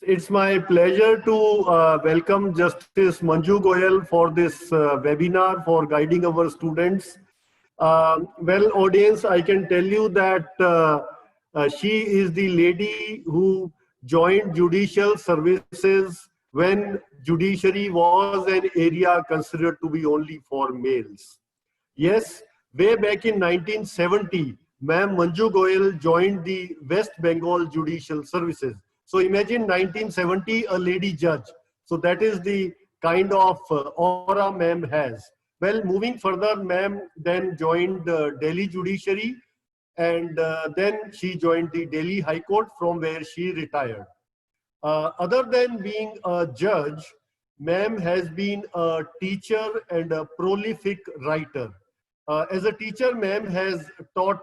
It's my pleasure to welcome Justice Manju Goyal for this webinar for guiding our students. Well, audience, I can tell you that she is the lady who joined judicial services when judiciary was an area considered to be only for males. Yes, way back in 1970, Ma'am Manju Goyal joined the West Bengal Judicial Services. So imagine 1970, a lady judge. So that is the kind of aura ma'am has. Well, moving further, ma'am then joined Delhi Judiciary, and then she joined the Delhi High Court, from where she retired. Other than being a judge, ma'am has been a teacher and a prolific writer. As a teacher, ma'am has taught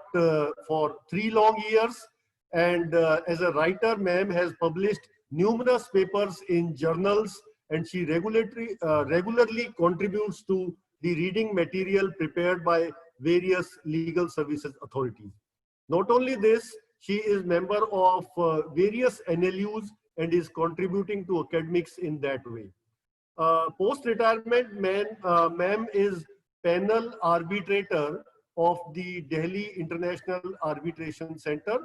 for 3 long years, and as a writer, ma'am has published numerous papers in journals, and she regularly contributes to the reading material prepared by various legal services authorities. Not only this, she is member of various NLUs and is contributing to academics in that way. Post-retirement, ma'am is panel arbitrator of the Delhi International Arbitration Center,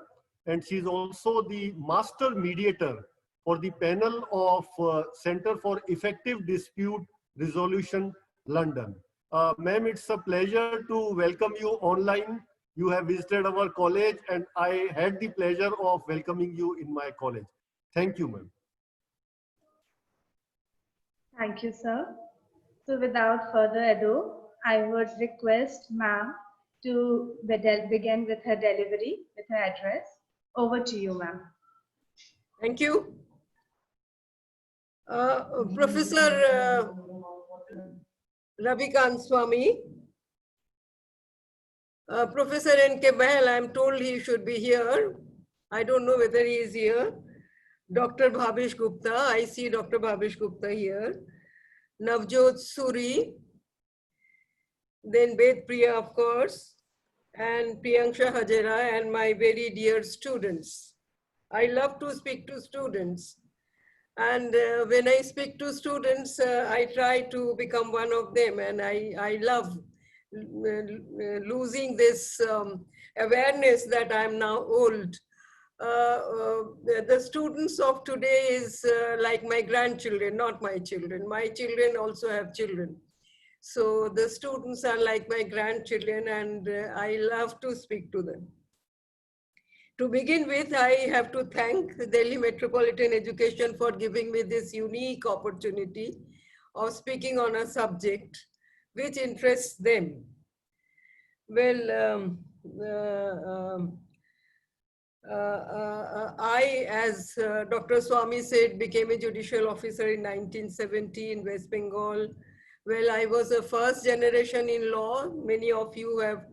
and she is also the master mediator for the panel of Center for Effective Dispute Resolution, London. Ma'am, it's a pleasure to welcome you online. You have visited our college, and I had the pleasure of welcoming you in my college. Thank you, ma'am. Thank you, sir. So without further ado, I would request ma'am to begin with her delivery, with her address. Over to you, ma'am. Thank you. Professor Ravikant Swami, Professor N.K. Bahl, I'm told he should be here. I don't know whether he is here. Dr. Bhavish Gupta, I see Dr. Bhavish Gupta here. Navjot Suri, then Ved Priya, of course, and Priyanksha Hajera, and my very dear students. I love to speak to students. And when I speak to students, I try to become one of them, and I love losing this awareness that I'm now old. The students of today is like my grandchildren, not my children. My children also have children. So the students are like my grandchildren, and I love to speak to them. To begin with, I have to thank Delhi Metropolitan Education for giving me this unique opportunity of speaking on a subject which interests them. Well, I, as Dr. Swami said, became a judicial officer in 1970 in West Bengal. Well, I was a first generation in law. Many of you have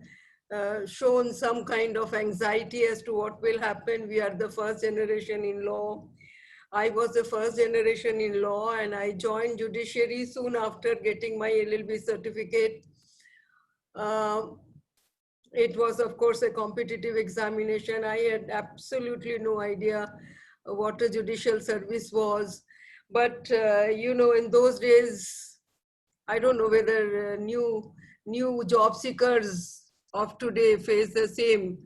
shown some kind of anxiety as to what will happen. We are the first generation in law. I was the first generation in law, and I joined judiciary soon after getting my LLB certificate. It was, of course, a competitive examination. I had absolutely no idea what a judicial service was. But, you know, in those days, I don't know whether new job seekers of today face the same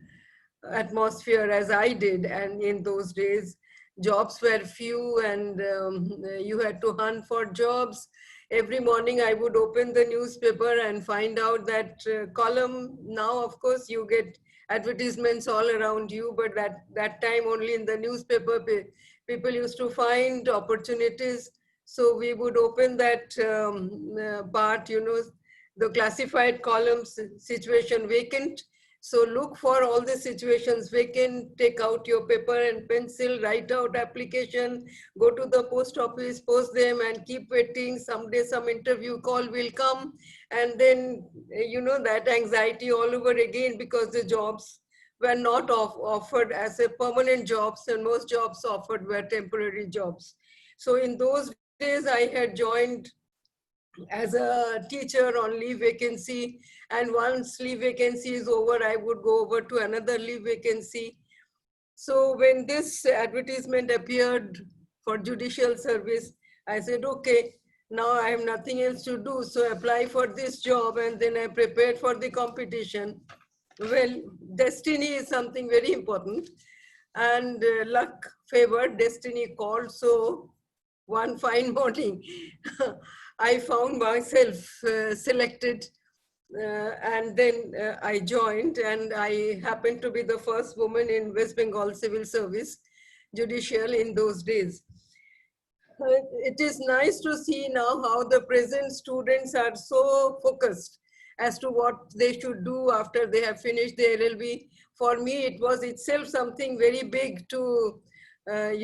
atmosphere as I did. And in those days, jobs were few, and you had to hunt for jobs. Every morning I would open the newspaper and find out that column. Now, of course, you get advertisements all around you, but that time only in the newspaper, people used to find opportunities. So we would open that part, you know, the classified columns, situation vacant. So look for all the situations vacant, take out your paper and pencil, write out application, go to the post office, post them, and keep waiting. Someday some interview call will come. And then, you know, that anxiety all over again, because the jobs were not offered as a permanent jobs, and most jobs offered were temporary jobs. So in those days, I had joined as a teacher on leave vacancy, and once leave vacancy is over, I would go over to another leave vacancy. So when this advertisement appeared for judicial service. I said, okay, now I have nothing else to do, so apply for this job, and then I prepared for the competition. Well, destiny is something very important, and luck favored, destiny called. So one fine morning, I found myself selected, and then I joined, and I happened to be the first woman in West Bengal Civil Service judicial in those days. It is nice to see now how the present students are so focused as to what they should do after they have finished their LLB. For me, it was itself something very big to, to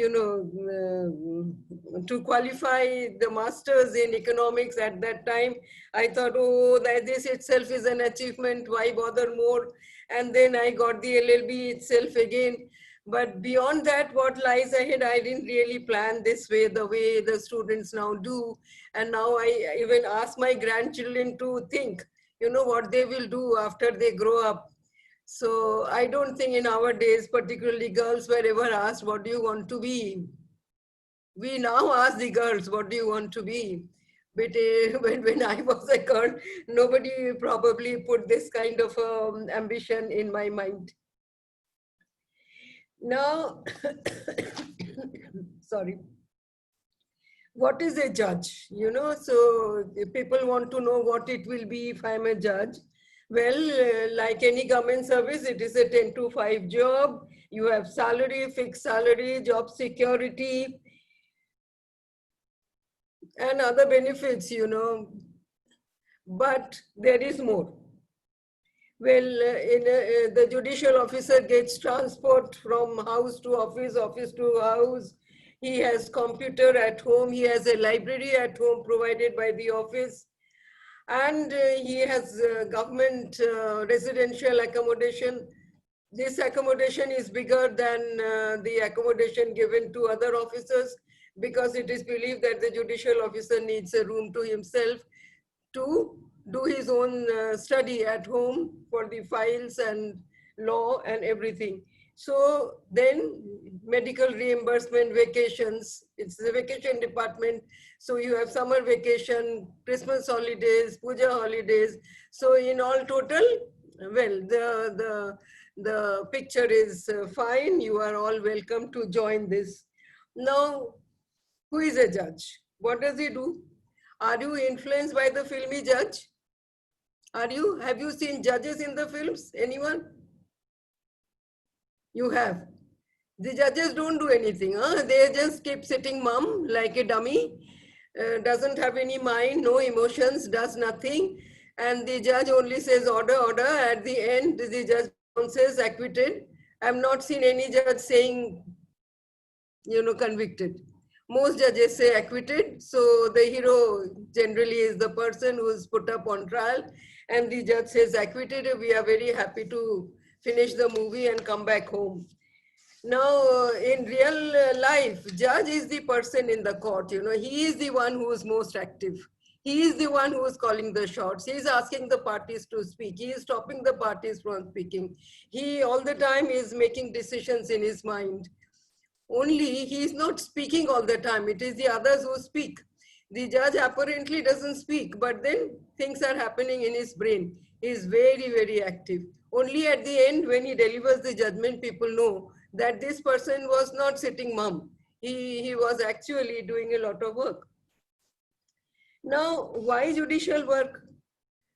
qualify the masters in economics at that time. I thought, oh, that this itself is an achievement, why bother more? And then I got the LLB itself again. But beyond that, what lies ahead, I didn't really plan this way, the way the students now do. And now I even ask my grandchildren to think, what they will do after they grow up. So I don't think in our days, particularly girls, were ever asked, what do you want to be? We now ask the girls, what do you want to be? But when I was a girl, nobody probably put this kind of ambition in my mind. Now, sorry, what is a judge? So people want to know what it will be if I'm a judge. Well, like any government service, it is a 10 to 5 job. You have salary, fixed salary, job security, and other benefits, but there is more. Well, the judicial officer gets transport from house to office, office to house. He has computer at home. He has a library at home provided by the office. And he has government residential accommodation. This accommodation is bigger than the accommodation given to other officers, because it is believed that the judicial officer needs a room to himself to do his own study at home for the files and law and everything. So then medical reimbursement, vacations, it's the vacation department. So you have summer vacation, Christmas holidays, puja holidays. So in all total, well, the picture is fine. You are all welcome to join this. Now, who is a judge? What does he do? Are you influenced by the filmy judge? Are you? Have you seen judges in the films? Anyone? You have. The judges don't do anything. They just keep sitting mum like a dummy, doesn't have any mind, no emotions, does nothing. And the judge only says order, order. At the end, the judge says acquitted. I've not seen any judge saying, convicted. Most judges say acquitted. So the hero generally is the person who is put up on trial, and the judge says acquitted. We are very happy to finish the movie and come back home. Now, in real life, judge is the person in the court. He is the one who is most active. He is the one who is calling the shots. He is asking the parties to speak. He is stopping the parties from speaking. He all the time is making decisions in his mind. Only he is not speaking all the time. It is the others who speak. The judge apparently doesn't speak, but then things are happening in his brain. He is very, very active. Only at the end, when he delivers the judgment, people know that this person was not sitting mum. He was actually doing a lot of work. Now, why judicial work?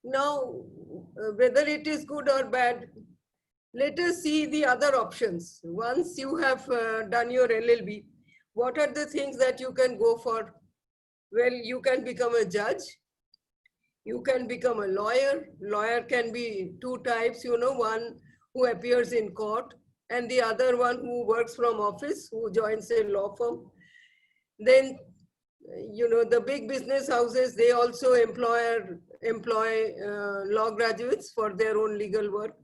Now, whether it is good or bad, let us see the other options. Once you have done your LLB, what are the things that you can go for? Well, you can become a judge. You can become a lawyer. Lawyer can be two types, one who appears in court, and the other one who works from office, who joins a law firm. Then, the big business houses, they also employ law graduates for their own legal work.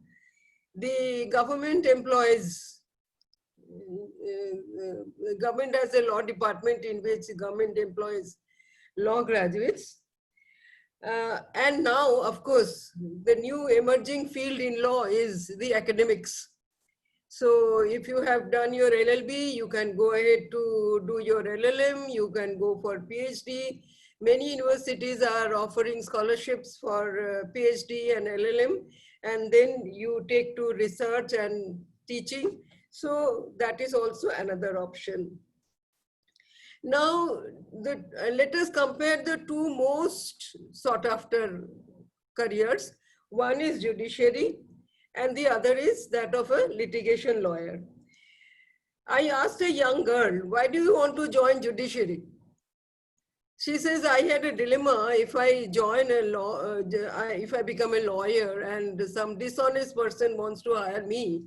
The government employs, government has a law department in which the government employs law graduates. And now, of course, the new emerging field in law is the academics. So if you have done your LLB, you can go ahead to do your LLM, you can go for PhD. Many universities are offering scholarships for PhD and LLM, and then you take to research and teaching. So that is also another option. Now, let us compare the two most sought after careers. One is judiciary and the other is that of a litigation lawyer. I asked a young girl, why do you want to join judiciary? She says, I had a dilemma. If I join a law, if I become a lawyer and some dishonest person wants to hire me,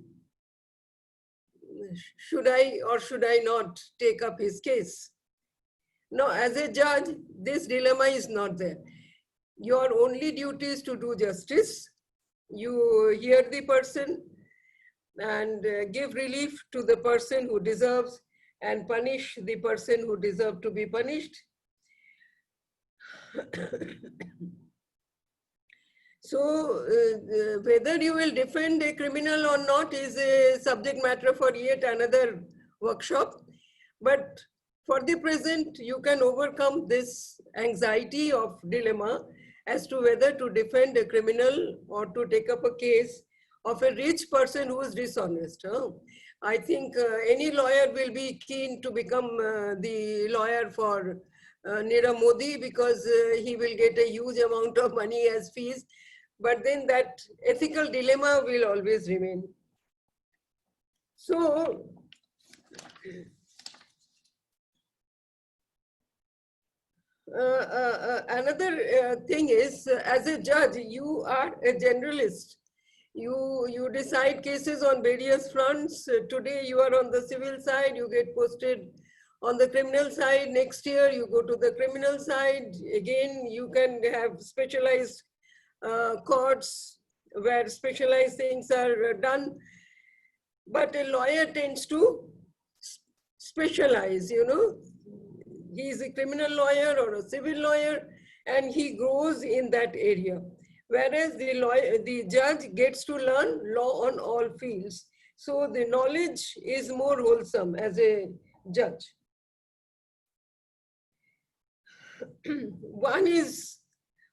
should I or should I not take up his case? Now, as a judge, this dilemma is not there. Your only duty is to do justice. You hear the person and give relief to the person who deserves and punish the person who deserves to be punished. So whether you will defend a criminal or not is a subject matter for yet another workshop. But for the present, you can overcome this anxiety of dilemma as to whether to defend a criminal or to take up a case of a rich person who is dishonest. I think any lawyer will be keen to become the lawyer for Nirav Modi because he will get a huge amount of money as fees. But then that ethical dilemma will always remain. So, another thing is, as a judge, you are a generalist. You decide cases on various fronts. Today you are on the civil side, you get posted on the criminal side. Next year you go to the criminal side. Again, you can have specialized courts where specialized things are done. But a lawyer tends to specialize, you know. He is a criminal lawyer or a civil lawyer and he grows in that area. Whereas the judge gets to learn law on all fields. So the knowledge is more wholesome as a judge.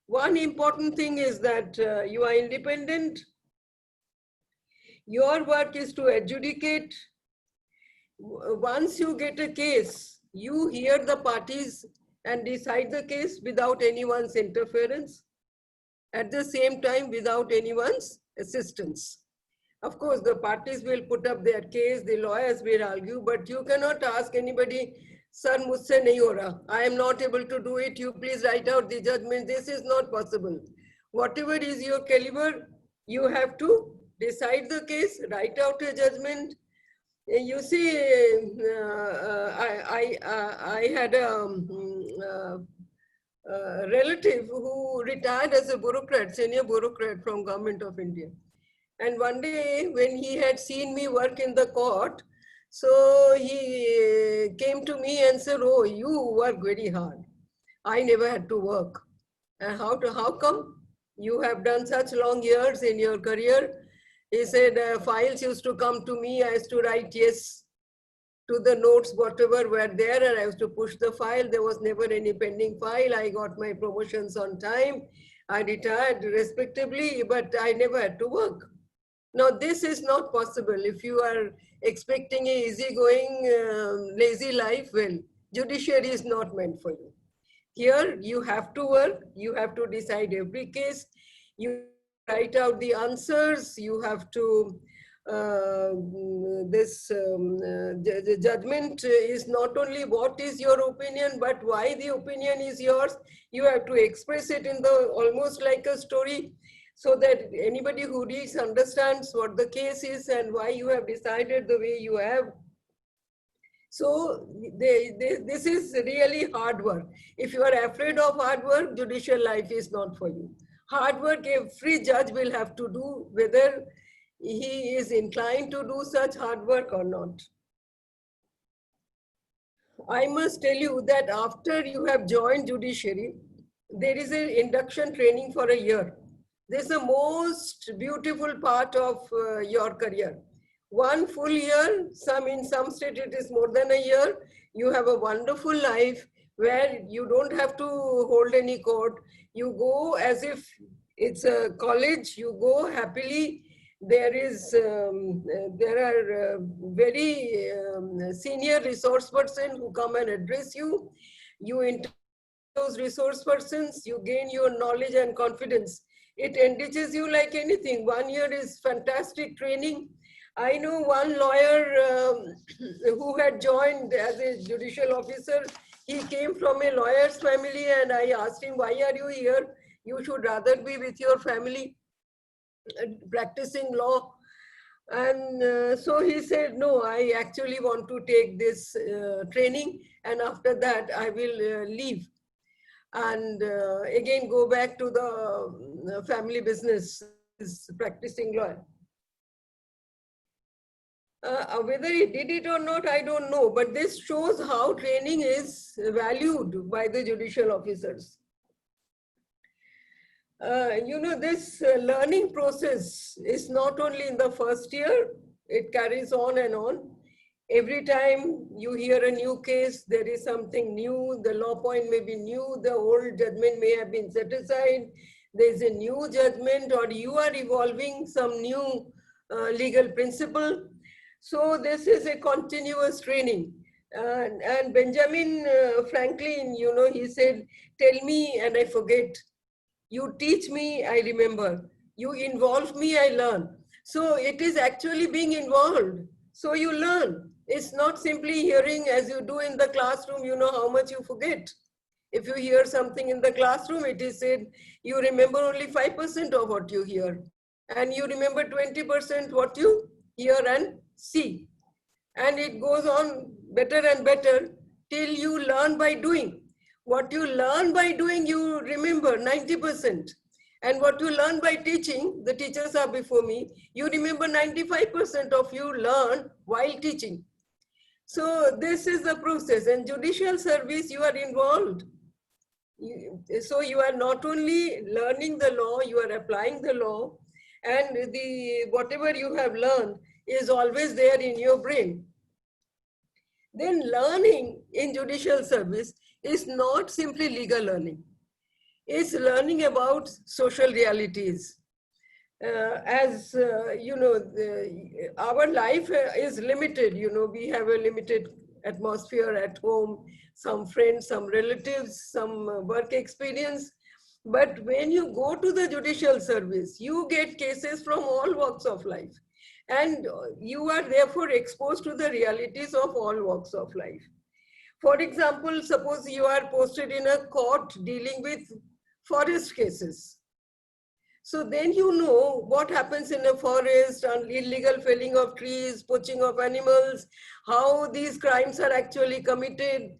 One important thing is that you are independent. Your work is to adjudicate. Once you get a case, you hear the parties and decide the case without anyone's interference. At the same time, without anyone's assistance. Of course, the parties will put up their case, the lawyers will argue, but you cannot ask anybody, Sir, mujhse nahi ho raha. I am not able to do it. You please write out the judgment. This is not possible. Whatever is your caliber, you have to decide the case, write out a judgment. You see, I had a relative who retired as a bureaucrat, senior bureaucrat from Government of India. And one day when he had seen me work in the court, so he came to me and said, oh, you work very hard. I never had to work. And how come? You have done such long years in your career. He said, files used to come to me. I used to write yes to the notes, whatever were there, and I used to push the file. There was never any pending file. I got my promotions on time. I retired respectably, but I never had to work. Now, this is not possible. If you are expecting a easygoing, lazy life, well, judiciary is not meant for you. Here, you have to work. You have to decide every case. You write out the answers. You have to the judgment is not only what is your opinion, but why the opinion is yours. You have to express it in the almost like a story so that anybody who reads understands what the case is and why you have decided the way you have. So this is really hard work. If you are afraid of hard work, judicial life is not for you. Hard work every judge will have to do, whether he is inclined to do such hard work or not. I must tell you that after you have joined judiciary, there is an induction training for a year. This is the most beautiful part of your career. 1 full year, in some state it is more than a year. You have a wonderful life where you don't have to hold any court. You go as if it's a college, you go happily. There are very senior resource persons who come and address you. You interview those resource persons, you gain your knowledge and confidence. It enriches you like anything. 1 year is fantastic training. I know one lawyer who had joined as a judicial officer. He came from a lawyer's family, and I asked him, why are you here? You should rather be with your family practicing law. And so he said, no, I actually want to take this training, and after that I will leave and again go back to the family business, practicing law. Whether he did it or not, I don't know, but this shows how training is valued by the judicial officers. This learning process is not only in the first year, it carries on and on. Every time you hear a new case, there is something new, the law point may be new, the old judgment may have been set aside, there's a new judgment, or you are evolving some new legal principle. So this is a continuous training. And Benjamin Franklin, he said, tell me and I forget. You teach me, I remember. You involve me, I learn. So it is actually being involved. So you learn. It's not simply hearing as you do in the classroom, you know how much you forget. If you hear something in the classroom, it is said, you remember only 5% of what you hear. And you remember 20% what you hear and see. And it goes on better and better till you learn by doing. What you learn by doing, you remember 90%. And what you learn by teaching, the teachers are before me, you remember 95% of you learn while teaching. So this is the process. And judicial service, you are involved. So you are not only learning the law, you are applying the law, and whatever you have learned is always there in your brain. Then learning in judicial service is not simply legal learning. It's learning about social realities. Our life is limited, we have a limited atmosphere at home, some friends, some relatives, some work experience. But when you go to the judicial service, you get cases from all walks of life. And you are therefore exposed to the realities of all walks of life. For example, suppose you are posted in a court dealing with forest cases. So then you know what happens in a forest, illegal felling of trees, poaching of animals, how these crimes are actually committed.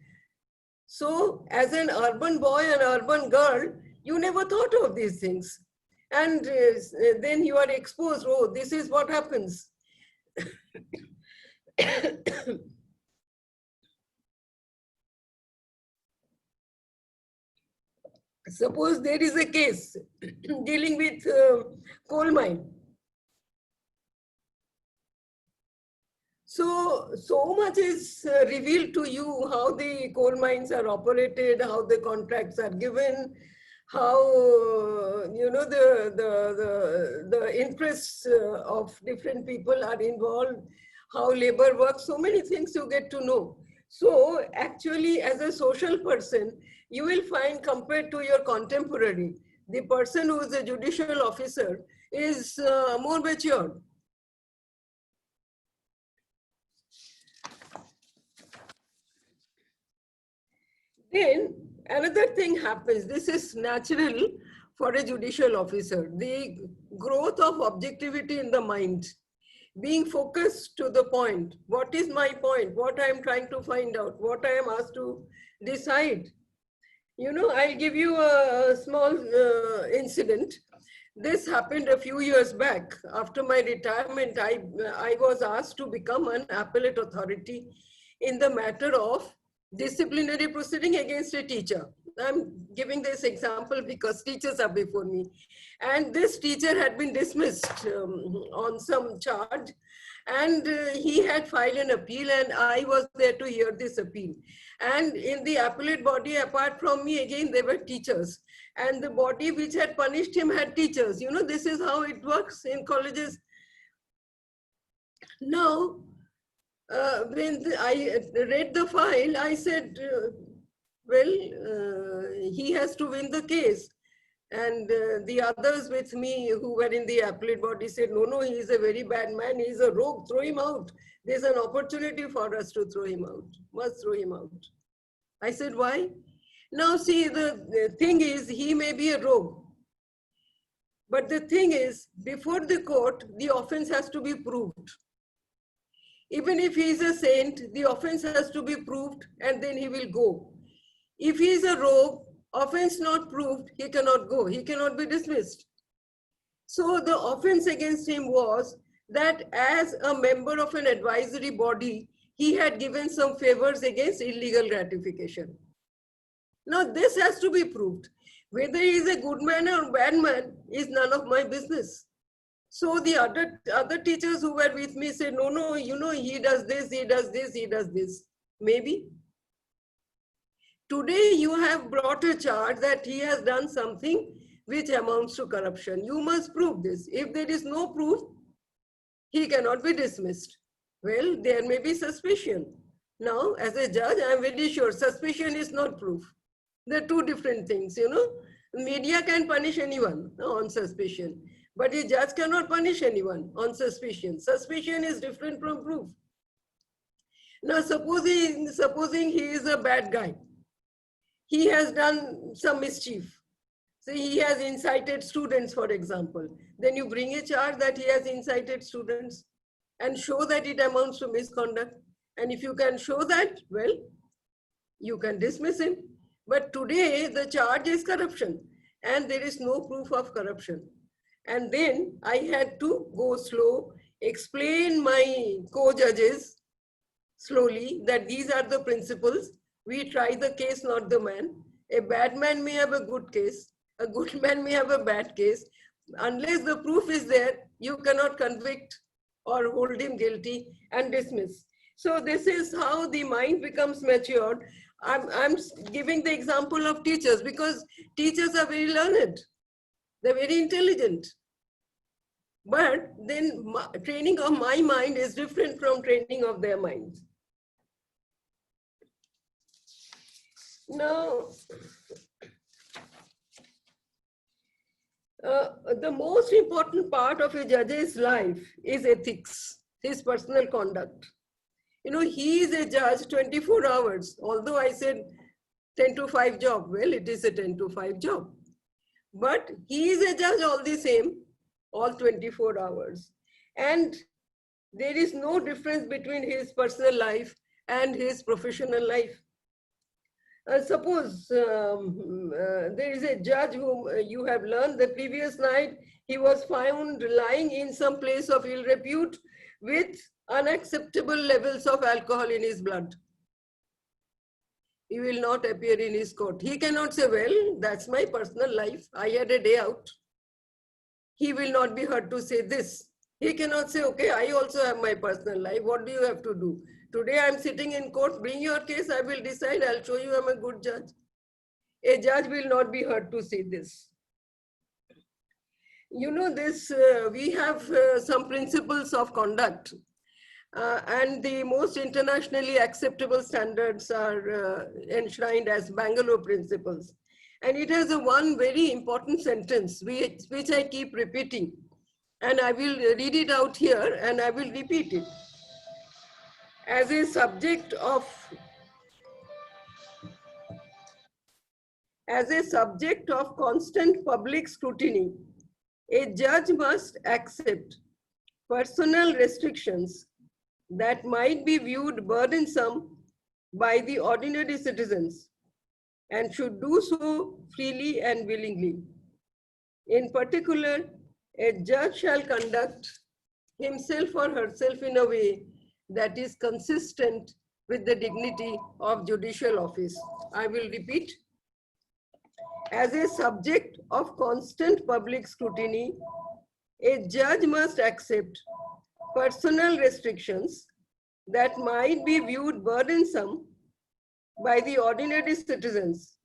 So as an urban boy and urban girl, you never thought of these things. And then you are exposed, oh, this is what happens. Suppose there is a case dealing with coal mine. So much is revealed to you, how the coal mines are operated, how the contracts are given, how the interests of different people are involved, how labor works, so many things you get to know. So actually, as a social person, you will find, compared to your contemporary, the person who is a judicial officer is more mature. Then another thing happens. This is natural for a judicial officer. The growth of objectivity in the mind, being focused to the point. What is my point? What I am trying to find out? What I am asked to decide? I'll give you a small incident. This happened a few years back. After my retirement, I was asked to become an appellate authority in the matter of disciplinary proceeding against a teacher. I'm giving this example because teachers are before me. And this teacher had been dismissed on some charge, and he had filed an appeal, and I was there to hear this appeal. And in the appellate body, apart from me, again, there were teachers. And the body which had punished him had teachers. You know, this is how it works in colleges. Now, when I read the file, I said, he has to win the case. And the others with me who were in the appellate body said, no, he is a very bad man. He is a rogue, throw him out. There's an opportunity for us to throw him out, must throw him out. I said, why? Now see, the thing is, he may be a rogue. But the thing is, before the court, the offense has to be proved. Even if he is a saint, the offense has to be proved and then he will go. If he is a rogue, offense not proved, he cannot go. He cannot be dismissed. So the offense against him was that as a member of an advisory body, he had given some favors against illegal gratification. Now this has to be proved. Whether he is a good man or bad man is none of my business. So the other teachers who were with me said, no, you know, he does this, he does this, he does this. Maybe. Today you have brought a charge that he has done something which amounts to corruption. You must prove this. If there is no proof, he cannot be dismissed. Well, there may be suspicion. Now, as a judge, I am very sure suspicion is not proof. There are two different things, you know. Media can punish anyone on suspicion, but a judge cannot punish anyone on suspicion. Suspicion is different from proof. Now, supposing he is a bad guy. He has done some mischief. So he has incited students, for example. Then you bring a charge that he has incited students and show that it amounts to misconduct. And if you can show that, well, you can dismiss him. But today the charge is corruption and there is no proof of corruption. And then I had to go slow, explain my co-judges slowly that these are the principles. We try the case, not the man. A bad man may have a good case. A good man may have a bad case. Unless the proof is there, you cannot convict or hold him guilty and dismiss. So this is how the mind becomes matured. I'm giving the example of teachers because teachers are very learned. They're very intelligent. But then training of my mind is different from training of their minds. Now, the most important part of a judge's life is ethics, his personal conduct. You know, he is a judge 24 hours, although I said 10 to 5 job. Well, it is a 10 to 5 job. But he is a judge all the same, all 24 hours. And there is no difference between his personal life and his professional life. Suppose there is a judge whom you have learned the previous night, he was found lying in some place of ill repute with unacceptable levels of alcohol in his blood. He will not appear in his court. He cannot say, well, that's my personal life. I had a day out. He will not be heard to say this. He cannot say, okay, I also have my personal life. What do you have to do? Today I'm sitting in court, bring your case, I will decide, I'll show you I'm a good judge. A judge will not be heard to say this. You know this, we have some principles of conduct and the most internationally acceptable standards are enshrined as Bangalore principles. And it has one very important sentence which I keep repeating. And I will read it out here and I will repeat it. As a subject of constant public scrutiny, a judge must accept personal restrictions that might be viewed burdensome by the ordinary citizens and should do so freely and willingly. In particular, a judge shall conduct himself or herself in a way that is consistent with the dignity of judicial office. I will repeat. as a subject of constant public scrutiny, a judge must accept personal restrictions that might be viewed burdensome by the ordinary citizens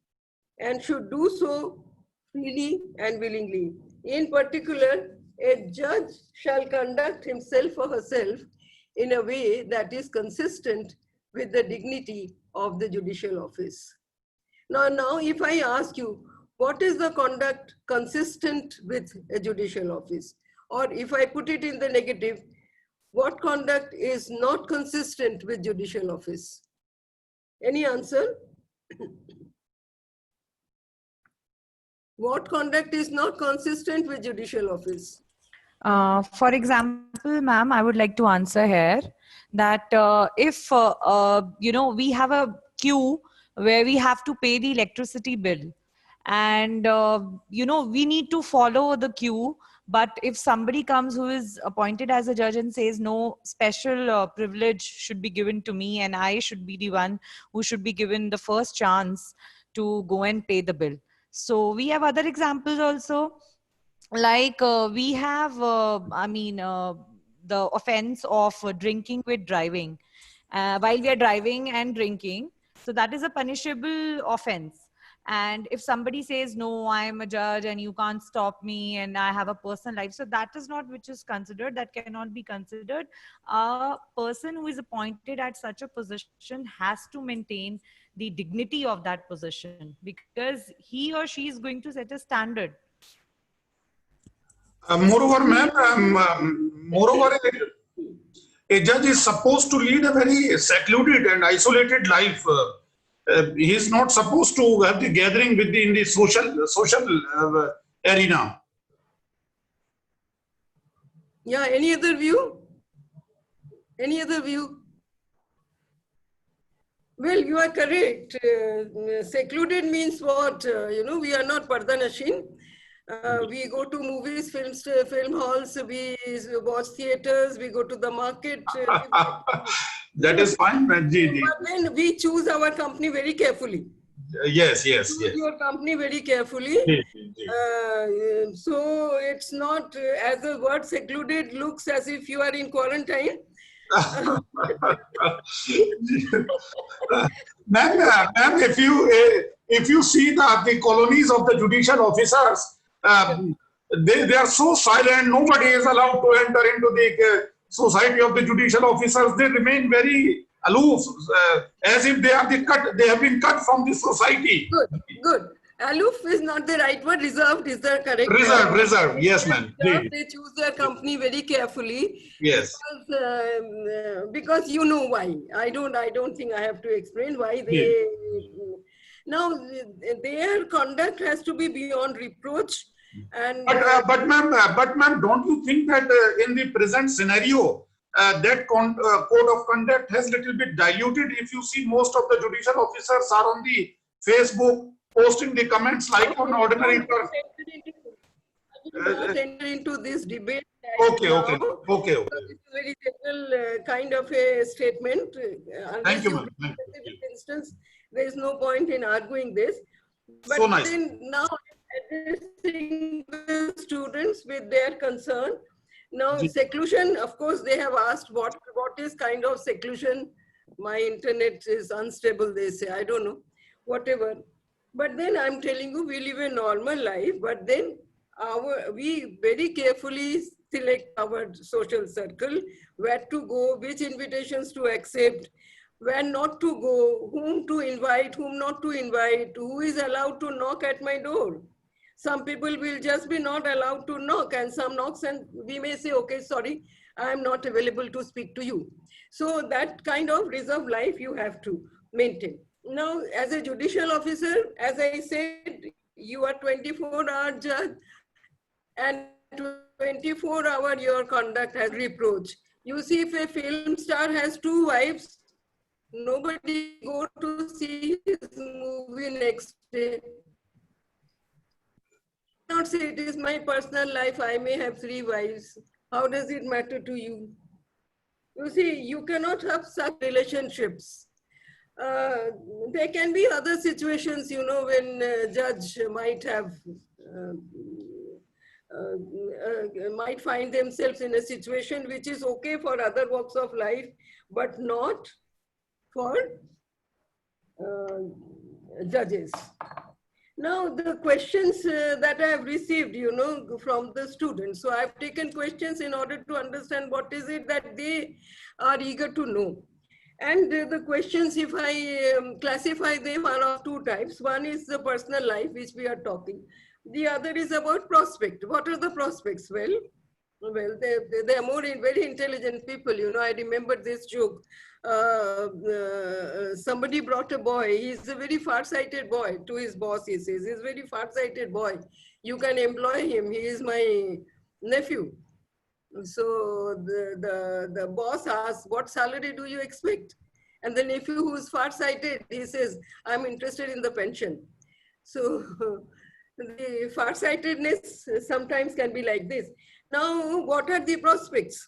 and should do so freely and willingly. In particular, a judge shall conduct himself or herself in a way that is consistent with the dignity of the judicial office. Now, if I ask you, what is the conduct consistent with a judicial office? Or if I put it in the negative, what conduct is not consistent with judicial office? Any answer? What conduct is not consistent with judicial office? For example, ma'am, I would like to answer here that if, we have a queue where we have to pay the electricity bill and, we need to follow the queue. But if somebody comes who is appointed as a judge and says no special privilege should be given to me and I should be the one who should be given the first chance to go and pay the bill. So we have other examples also. Like we have, the offense of drinking with driving while we are driving and drinking. So that is a punishable offense. And if somebody says, no, I am a judge and you can't stop me and I have a personal life. So that is not which is considered, that cannot be considered. A person who is appointed at such a position has to maintain the dignity of that position because he or she is going to set a standard. Moreover, ma'am, a judge is supposed to lead a very secluded and isolated life. He is not supposed to have the gathering in the social arena. Yeah, any other view? Any other view? Well, you are correct. Secluded means what? We are not pardanashin. We go to movies, film halls, we watch theaters, we go to the market. That is fine, but then we choose our company very carefully. Yes. Choose your company very carefully. So it's not, as the word secluded looks as if you are in quarantine. Ma'am, if you see the colonies of the judicial officers, they are so silent. Nobody is allowed to enter into the society of the judicial officers. They remain very aloof, as if they have been cut from the society. Good. Aloof is not the right word. Reserved is the correct word. Reserved. Yes, ma'am. They choose their company very carefully. Yes. Because you know why. I don't think I have to explain why they. Yes. Now, their conduct has to be beyond reproach. And but ma'am, don't you think that in the present scenario, that code of conduct has little bit diluted? If you see, most of the judicial officers are on the Facebook posting the comments like on ordinary person. I will not enter into this debate. Okay. It's a very general kind of a statement. Thank you, ma'am. Instance, there is no point in arguing this. But so nice. Then now addressing the students with their concern. Now, seclusion, of course, they have asked what is kind of seclusion. My internet is unstable, they say. I don't know, whatever. But then I'm telling you, we live a normal life, but then we very carefully select our social circle, where to go, which invitations to accept, where not to go, whom to invite, whom not to invite, who is allowed to knock at my door. Some people will just be not allowed to knock, and some knocks and we may say, okay, sorry, I am not available to speak to you. So that kind of reserved life you have to maintain. Now, as a judicial officer, as I said, you are 24-hour judge, and 24-hour your conduct has reproach. You see, if a film star has 2 wives, nobody go to see his movie next day. Not say it is my personal life, I may have 3 wives. How does it matter to you? You see, you cannot have such relationships. There can be other situations, you know, when judge might have might find themselves in a situation which is okay for other walks of life, but not for judges. Now, the questions that I have received, you know, from the students. So I've taken questions in order to understand what is it that they are eager to know. And the questions, if I classify them, are of two types. One is the personal life, which we are talking. The other is about prospect. What are the prospects? Well, they are more very intelligent people. You know, I remember this joke. Somebody brought a boy. He's a very far-sighted boy to his boss. He says, he's a very far-sighted boy. You can employ him. He is my nephew. So the boss asks, what salary do you expect? And the nephew, who is far-sighted, he says, I'm interested in the pension. So the far-sightedness sometimes can be like this. Now, what are the prospects?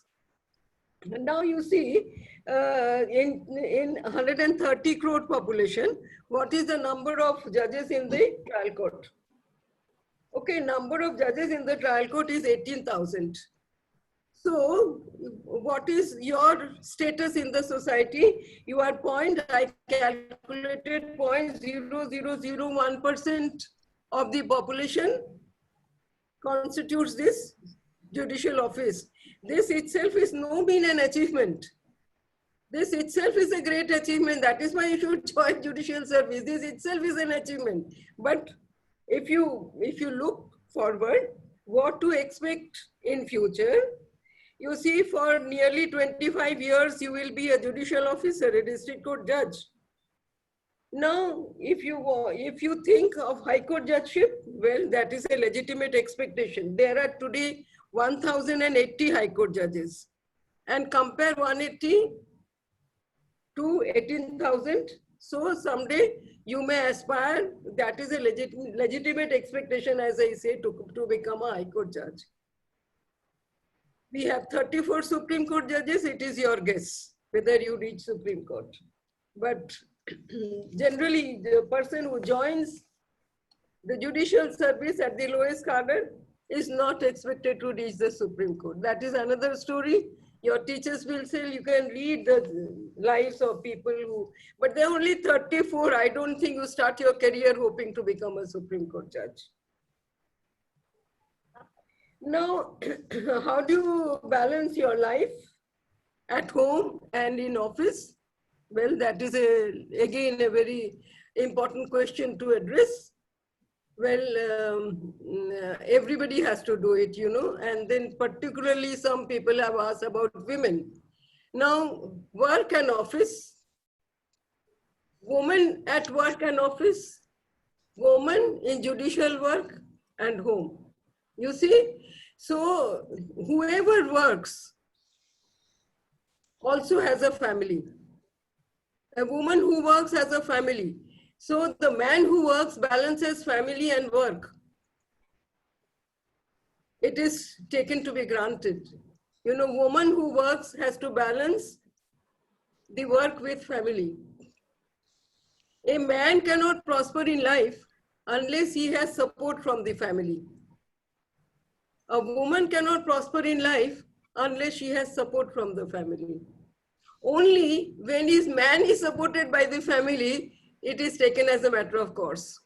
Now you see, in 130 crore population, what is the number of judges in the trial court? Okay, number of judges in the trial court is 18,000. So, what is your status in the society? You are I calculated 0.0001% of the population constitutes this judicial office. This itself is no mean an achievement. This itself is a great achievement. That is why you should join judicial service. This itself is an achievement. But if you look forward, what to expect in future, you see, for nearly 25 years, you will be a judicial officer, a district court judge. Now, if you think of High Court judgeship, well, that is a legitimate expectation. There are today 1,080 High Court judges. And compare 180 to 18,000. So someday you may aspire, that is a legitimate expectation, as I say, to become a High Court judge. We have 34 Supreme Court judges. It is your guess whether you reach Supreme Court. But generally, the person who joins the judicial service at the lowest cadre is not expected to reach the Supreme Court. That is another story. Your teachers will say you can read the lives of people who, but there are only 34. I don't think you start your career hoping to become a Supreme Court judge. Now, how do you balance your life at home and in office? Well, that is again a very important question to address. Well, everybody has to do it, you know, and then particularly some people have asked about women. Now, work and office, women at work and office, women in judicial work and home. You see, so whoever works also has a family. A woman who works has a family. So the man who works balances family and work. It is taken to be granted. You know, woman who works has to balance the work with family. A man cannot prosper in life unless he has support from the family. A woman cannot prosper in life unless she has support from the family. Only when his man is supported by the family, it is taken as a matter of course.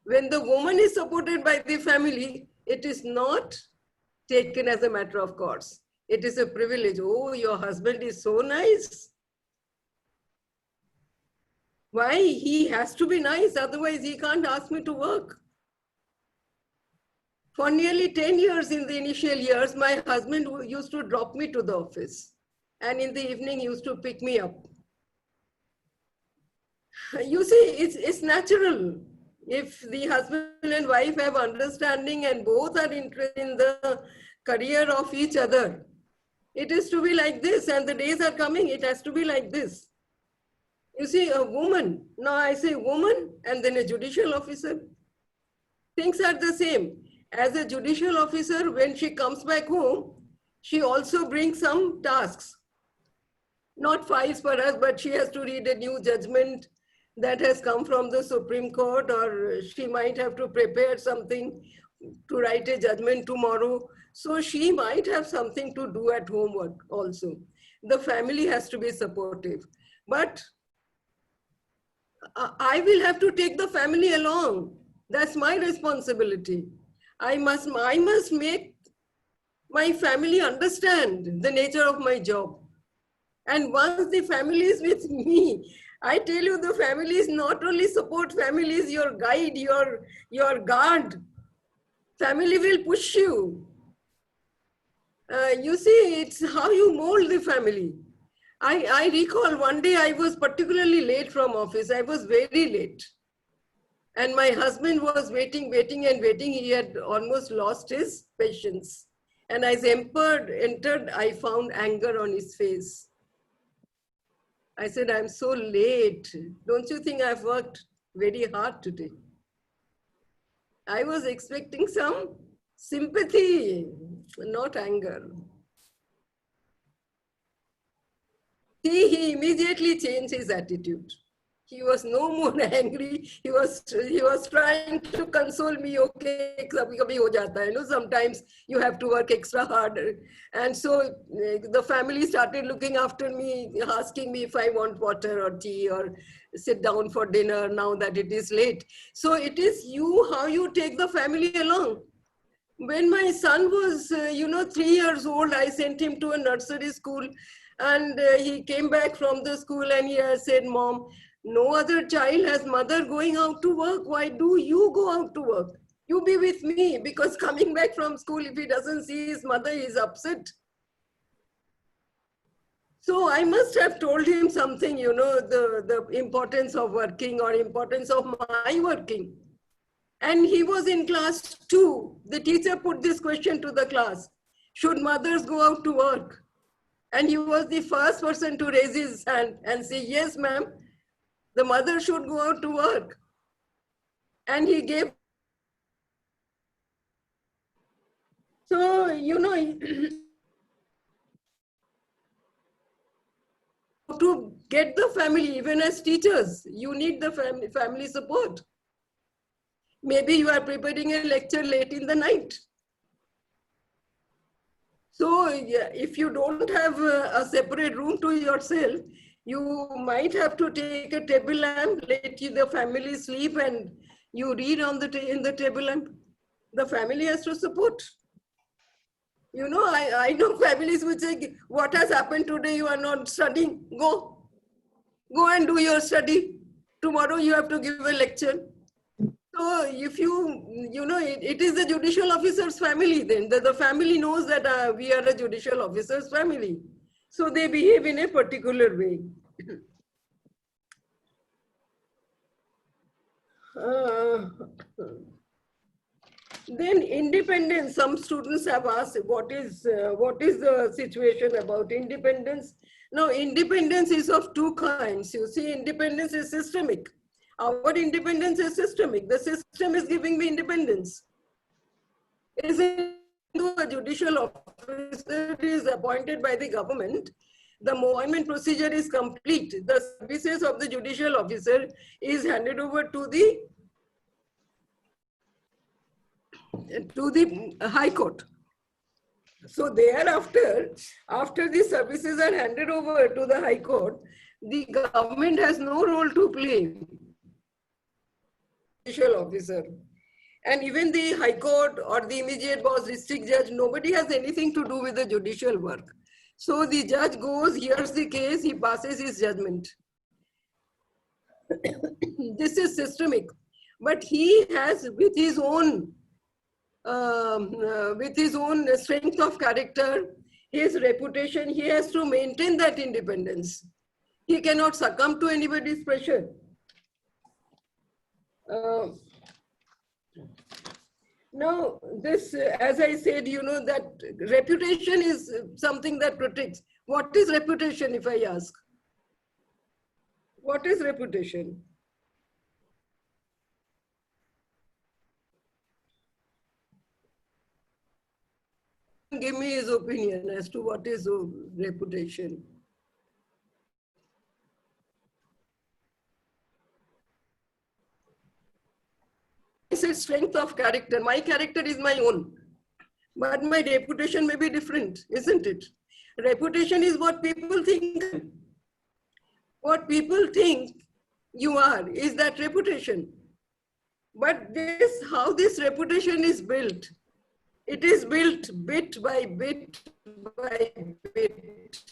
When the woman is supported by the family, it is not taken as a matter of course. It is a privilege. Oh, your husband is so nice. Why? He has to be nice, otherwise he can't ask me to work. For nearly 10 years in the initial years, my husband used to drop me to the office. And in the evening, he used to pick me up. You see, it's natural. If the husband and wife have understanding and both are interested in the career of each other, it is to be like this, and the days are coming, it has to be like this. You see, a woman, now I say woman and then a judicial officer, things are the same. As a judicial officer, when she comes back home, she also brings some tasks. Not files for us, but she has to read a new judgment. that has come from the Supreme Court, or she might have to prepare something to write a judgment tomorrow. So she might have something to do at home also. The family has to be supportive. But I will have to take the family along. That's my responsibility. I must make my family understand the nature of my job. And once the family is with me, I tell you, the family is not only support, family is your guide, your guard. Family will push you. You see, it's how you mold the family. I recall one day I was particularly late from office. I was very late. And my husband was waiting. He had almost lost his patience. And as I entered, I found anger on his face. I said, I'm so late. Don't you think I've worked very hard today? I was expecting some sympathy, not anger. See, he immediately changed his attitude. He was no more angry. He was trying to console me. Okay, kabhi kabhi ho jata hai. You know, sometimes you have to work extra hard. And so the family started looking after me, asking me if I want water or tea or sit down for dinner now that it is late. So it is how you take the family along. When my son was, 3 years old, I sent him to a nursery school, and he came back from the school and he said, Mom, no other child has mother going out to work. Why do you go out to work? You be with me, because coming back from school, if he doesn't see his mother, he's upset. So I must have told him something, the importance of working or importance of my working. And he was in class 2. The teacher put this question to the class: should mothers go out to work? And he was the first person to raise his hand and say, yes, ma'am, the mother should go out to work. And he gave. So, to get the family, even as teachers, you need the family support. Maybe you are preparing a lecture late in the night. So if you don't have a separate room to yourself, you might have to take a table lamp, let the family sleep, and you read in the table lamp. The family has to support. I know families which say, what has happened today? You are not studying. Go and do your study. Tomorrow you have to give a lecture. So if it is the judicial officer's family, then the family knows that we are a judicial officer's family. So they behave in a particular way. Then independence. Some students have asked, what is the situation about independence? Now, independence is of two kinds. You see, independence is systemic. Our independence is systemic. The system is giving me independence. Isn't a judicial officer is appointed by the government, the appointment procedure is complete. The services of the judicial officer is handed over to the High Court. So thereafter, after the services are handed over to the High Court, the government has no role to play. Judicial officer. And even the High Court or the immediate boss, district judge, nobody has anything to do with the judicial work. So the judge goes, hears the case, he passes his judgment. This is systemic. But he has, with his own strength of character, his reputation, he has to maintain that independence. He cannot succumb to anybody's pressure. Now, this, as I said, that reputation is something that protects. What is reputation, if I ask? What is reputation? Give me his opinion as to what is reputation. said strength of character. My character is my own, but my reputation may be different, isn't it? Reputation is what people think. What people think you are is that reputation. But this, how this reputation is built, it is built bit by bit by bit.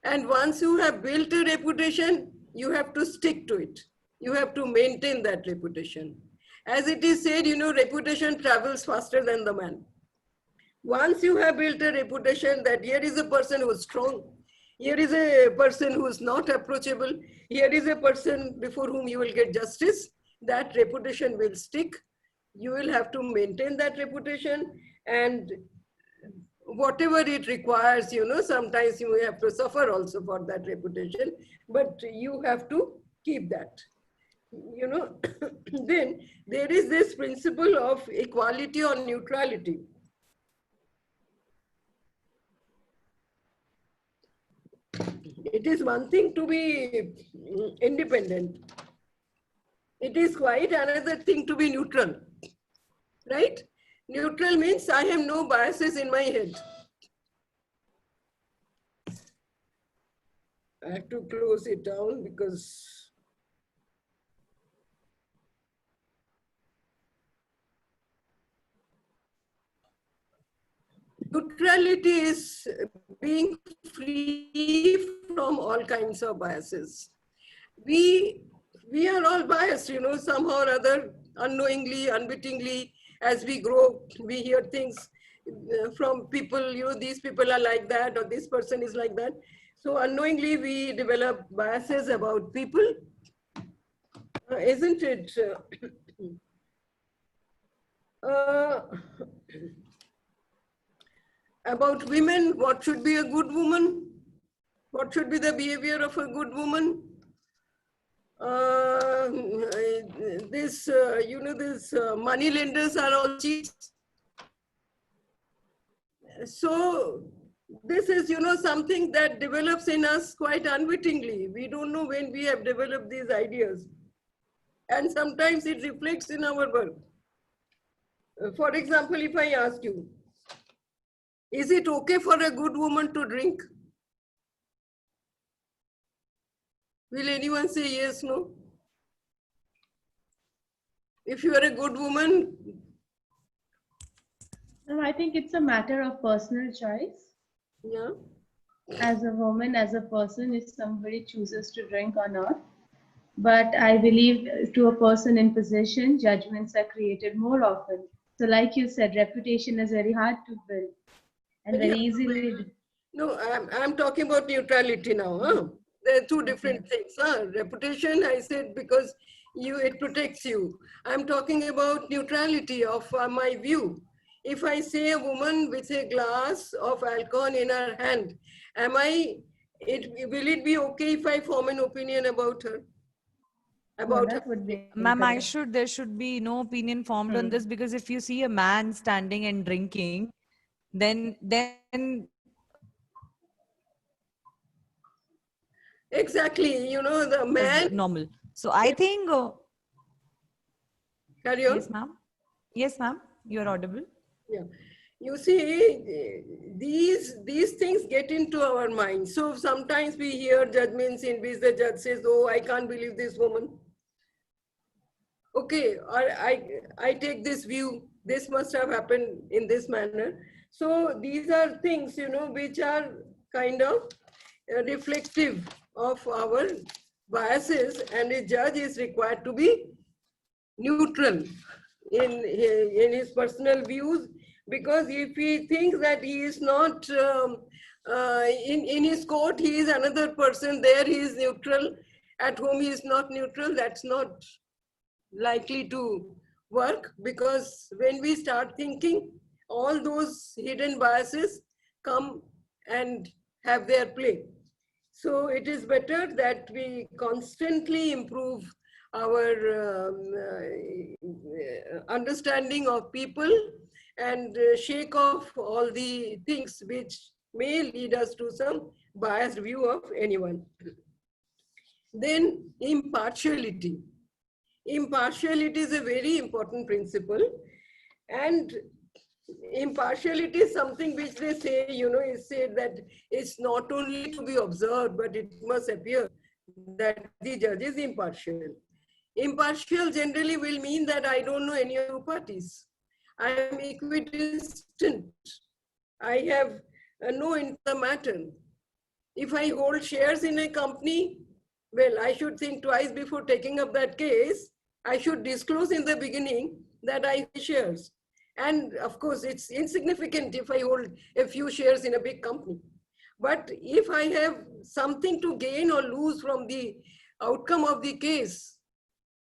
And once you have built a reputation, you have to stick to it. You have to maintain that reputation. As it is said, you know, reputation travels faster than the man. Once you have built a reputation that here is a person who is strong, here is a person who is not approachable, here is a person before whom you will get justice, that reputation will stick. You will have to maintain that reputation, and whatever it requires, you know, sometimes you have to suffer also for that reputation, but you have to keep that, you know. Then there is this principle of equality or neutrality. It is one thing to be independent. It is quite another thing to be neutral, right? Neutral means I have no biases in my head. I have to close it down because neutrality is being free from all kinds of biases. We are all biased, you know, somehow or other, unknowingly, unwittingly. As we grow, we hear things from people, you know, these people are like that, or this person is like that. So unknowingly, we develop biases about people, isn't it? About women, what should be a good woman? What should be the behavior of a good woman? You know, these money lenders are all cheats. So this is, you know, something that develops in us quite unwittingly. We don't know when we have developed these ideas. And sometimes it reflects in our work. For example, if I ask you, is it okay for a good woman to drink? Will anyone say yes, no? If you are a good woman? No, I think it's a matter of personal choice. Yeah. As a woman, as a person, if somebody chooses to drink or not. But I believe to a person in position, judgments are created more often. So like you said, reputation is very hard to build and very easily. No, I'm talking about neutrality now. Huh? There are two different things. Huh? Reputation, I said, because it protects you. I'm talking about neutrality of my view. If I say a woman with a glass of alcohol in her hand, will it be okay if I form an opinion about her? About that would be Ma'am, there should be no opinion formed on this, because if you see a man standing and drinking, then exactly, you know, the man normal. So I think carry on. Yes, ma'am. Yes, ma'am. You are audible. Yeah. You see, these things get into our mind. So sometimes we hear judgments in which the judge says, oh, I can't believe this woman. Okay, I take this view, this must have happened in this manner. So these are things, you know, which are kind of reflective of our biases, and a judge is required to be neutral in his personal views, because if he thinks that he is not in his court, he is another person, there he is neutral, at home he is not neutral, that's not likely to work, because when we start thinking, all those hidden biases come and have their play. So it is better that we constantly improve our understanding of people and shake off all the things which may lead us to some biased view of anyone. Then impartiality. impartiality is a very important principle. And impartiality is something which they say, is said that it's not only to be observed, but it must appear that the judge is impartial. Impartial generally will mean that I don't know any of the parties. I am equidistant. I have no in the matter. If I hold shares in a company, well, I should think twice before taking up that case. I should disclose in the beginning that I have shares. And of course, it's insignificant if I hold a few shares in a big company. But if I have something to gain or lose from the outcome of the case,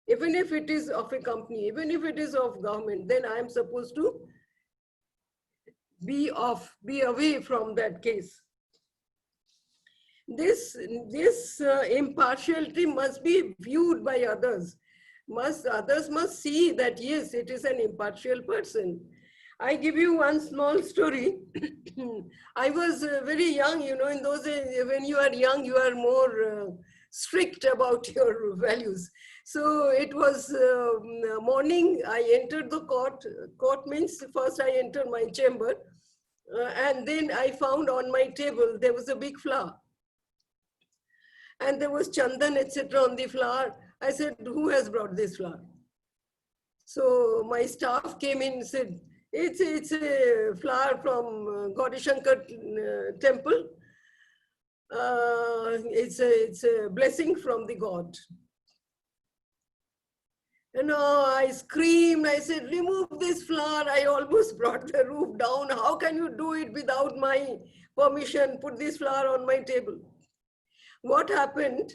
even if it is of a company, even if it is of government, then I am supposed to be away from that case. This impartiality must be viewed by others. Others must see that, yes, it is an impartial person. I give you one small story. I was very young, in those days, when you are young, you are more strict about your values. So it was morning, I entered the court. Court means first I entered my chamber, and then I found on my table, there was a big flower. And there was chandan, etc. on the flower. I said, who has brought this flower? So my staff came in and said, it's a flower from Gauri Shankar temple. It's a blessing from the God. And I screamed, I said, remove this flower. I almost brought the roof down. How can you do it without my permission? Put this flower on my table. What happened?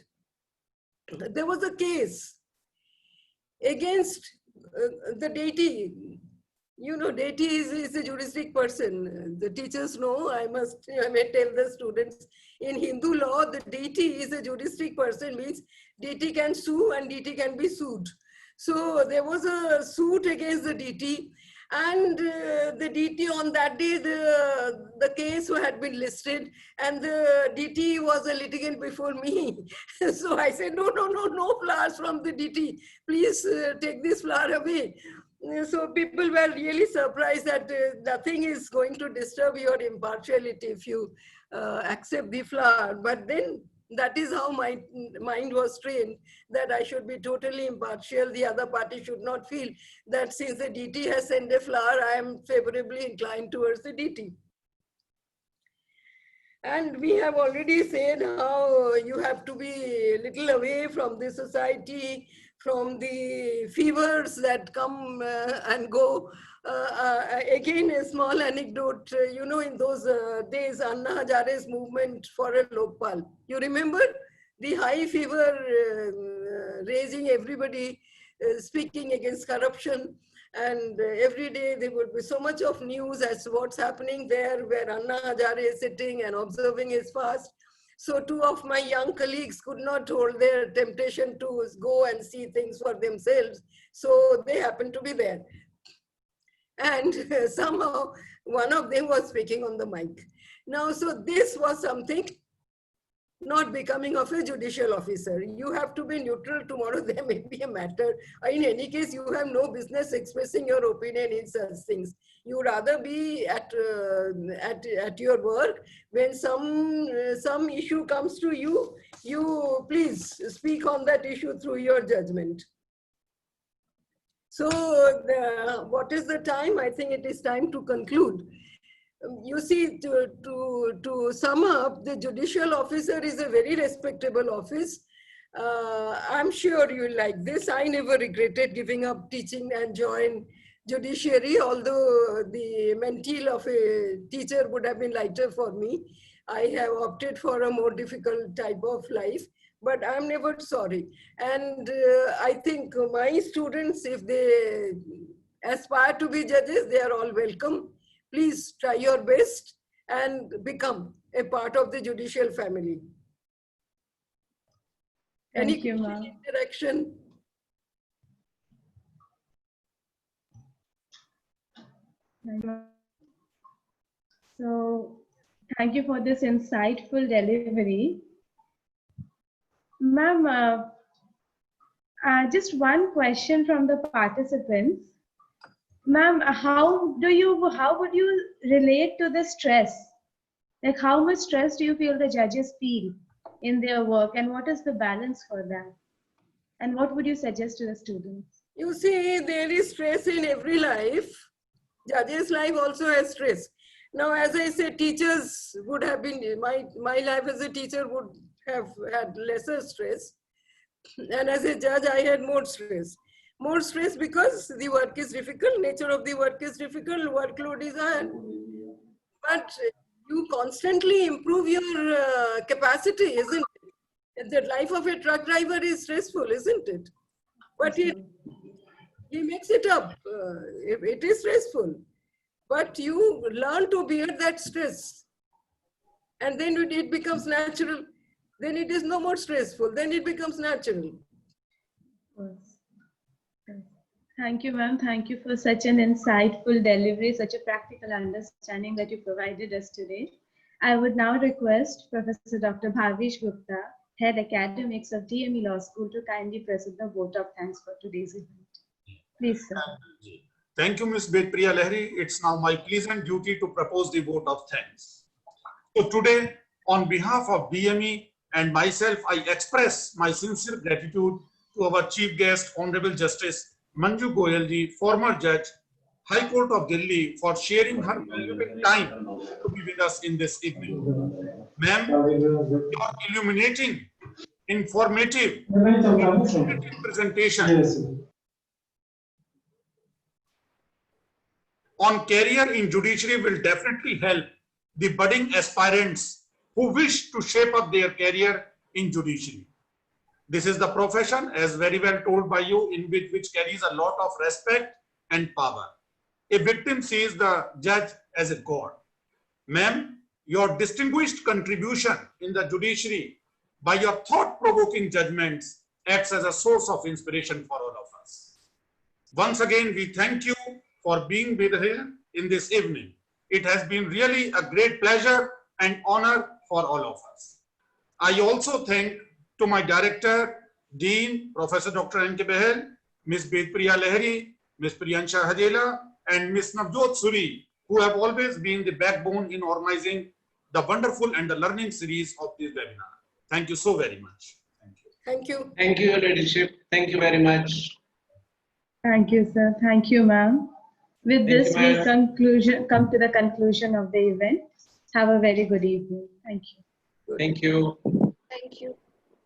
There was a case against the deity. Deity is a juristic person. The teachers know, I may tell the students, in Hindu law, the deity is a juristic person, means deity can sue and deity can be sued. So there was a suit against the deity, and the deity on that day, the case had been listed, and the deity was a litigant before me. So I said, no flowers from the deity. Please take this flower away. So people were really surprised that nothing is going to disturb your impartiality if you accept the flower. But then that is how my mind was trained, that I should be totally impartial. The other party should not feel that since the deity has sent a flower, I am favorably inclined towards the deity. And we have already said how you have to be a little away from the society, from the fevers that come and go. Again, a small anecdote, in those days, Anna Hazare's movement for a Lokpal. You remember the high fever raising, everybody speaking against corruption. And every day there would be so much of news as to what's happening there, where Anna Hazare is sitting and observing his fast. So two of my young colleagues could not hold their temptation to go and see things for themselves. So they happened to be there. And somehow one of them was speaking on the mic. Now, so this was something not becoming of a judicial officer. You have to be neutral. Tomorrow there may be a matter. In any case, you have no business expressing your opinion in such things. You rather be at your work. When some issue comes to you, you please speak on that issue through your judgment. So what is the time? I think it is time to conclude. You see, to sum up, the judicial officer is a very respectable office. I'm sure you like this. I never regretted giving up teaching and join judiciary, although the mentee of a teacher would have been lighter for me. I have opted for a more difficult type of life, but I'm never sorry. And I think my students, if they aspire to be judges, they are all welcome. Please try your best and become a part of the judicial family. Thank you, ma'am. Interaction? So, thank you for this insightful delivery. Ma'am, Just one question from the participants. Ma'am, how would you relate to the stress? Like how much stress do you feel the judges feel in their work, and what is the balance for that? And what would you suggest to the students? You see, there is stress in every life. Judges' life also has stress. Now, as I said, teachers would have been, my life as a teacher would have had lesser stress. And as a judge, I had more stress. More stress because the work is difficult, nature of the work is difficult, workload is high. But you constantly improve your capacity, isn't it? The life of a truck driver is stressful, isn't it? But he makes it up. It is stressful. But you learn to bear that stress. And then it becomes natural. Then it is no more stressful. Then it becomes natural. Thank you, ma'am. Thank you for such an insightful delivery, such a practical understanding that you provided us today. I would now request Professor Dr. Bhavish Gupta, Head Academics of DME Law School, to kindly present the vote of thanks for today's event. Please, sir. Thank you, Ms. Bedpriya Lahiri. It's now my pleasant duty to propose the vote of thanks. So today, on behalf of DME and myself, I express my sincere gratitude to our Chief Guest, Honorable Justice Manju Goyal ji, former Judge, High Court of Delhi, for sharing her valuable time to be with us in this evening. Ma'am, your illuminating, informative, presentation on career in judiciary will definitely help the budding aspirants who wish to shape up their career in judiciary. This is the profession, as very well told by you, in which carries a lot of respect and power. A victim sees the judge as a god. Ma'am, your distinguished contribution in the judiciary by your thought-provoking judgments acts as a source of inspiration for all of us. Once again, we thank you for being with us here in this evening. It has been really a great pleasure and honor for all of us. I also thank to my director, Dean, Professor Dr. N.K. Bahel, Ms. Bedpriya Lahiri, Ms. Priyansha Hajela, and Ms. Navjot Suri, who have always been the backbone in organizing the wonderful and the learning series of this webinar. Thank you so very much. Thank you. Thank you. Thank you, Your Ladyship. Thank you very much. Thank you, sir. Thank you, ma'am. With Thank this, you, we ma'am. come to the conclusion of the event. Have a very good evening. Thank you. Thank you. Thank you.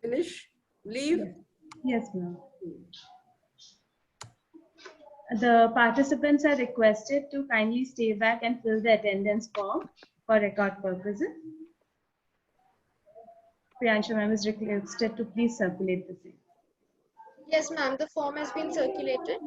Finish? Leave? Yes, ma'am. The participants are requested to kindly stay back and fill the attendance form for record purposes. Priyansha ma'am is requested to please circulate the same. Yes, ma'am. The form has been circulated.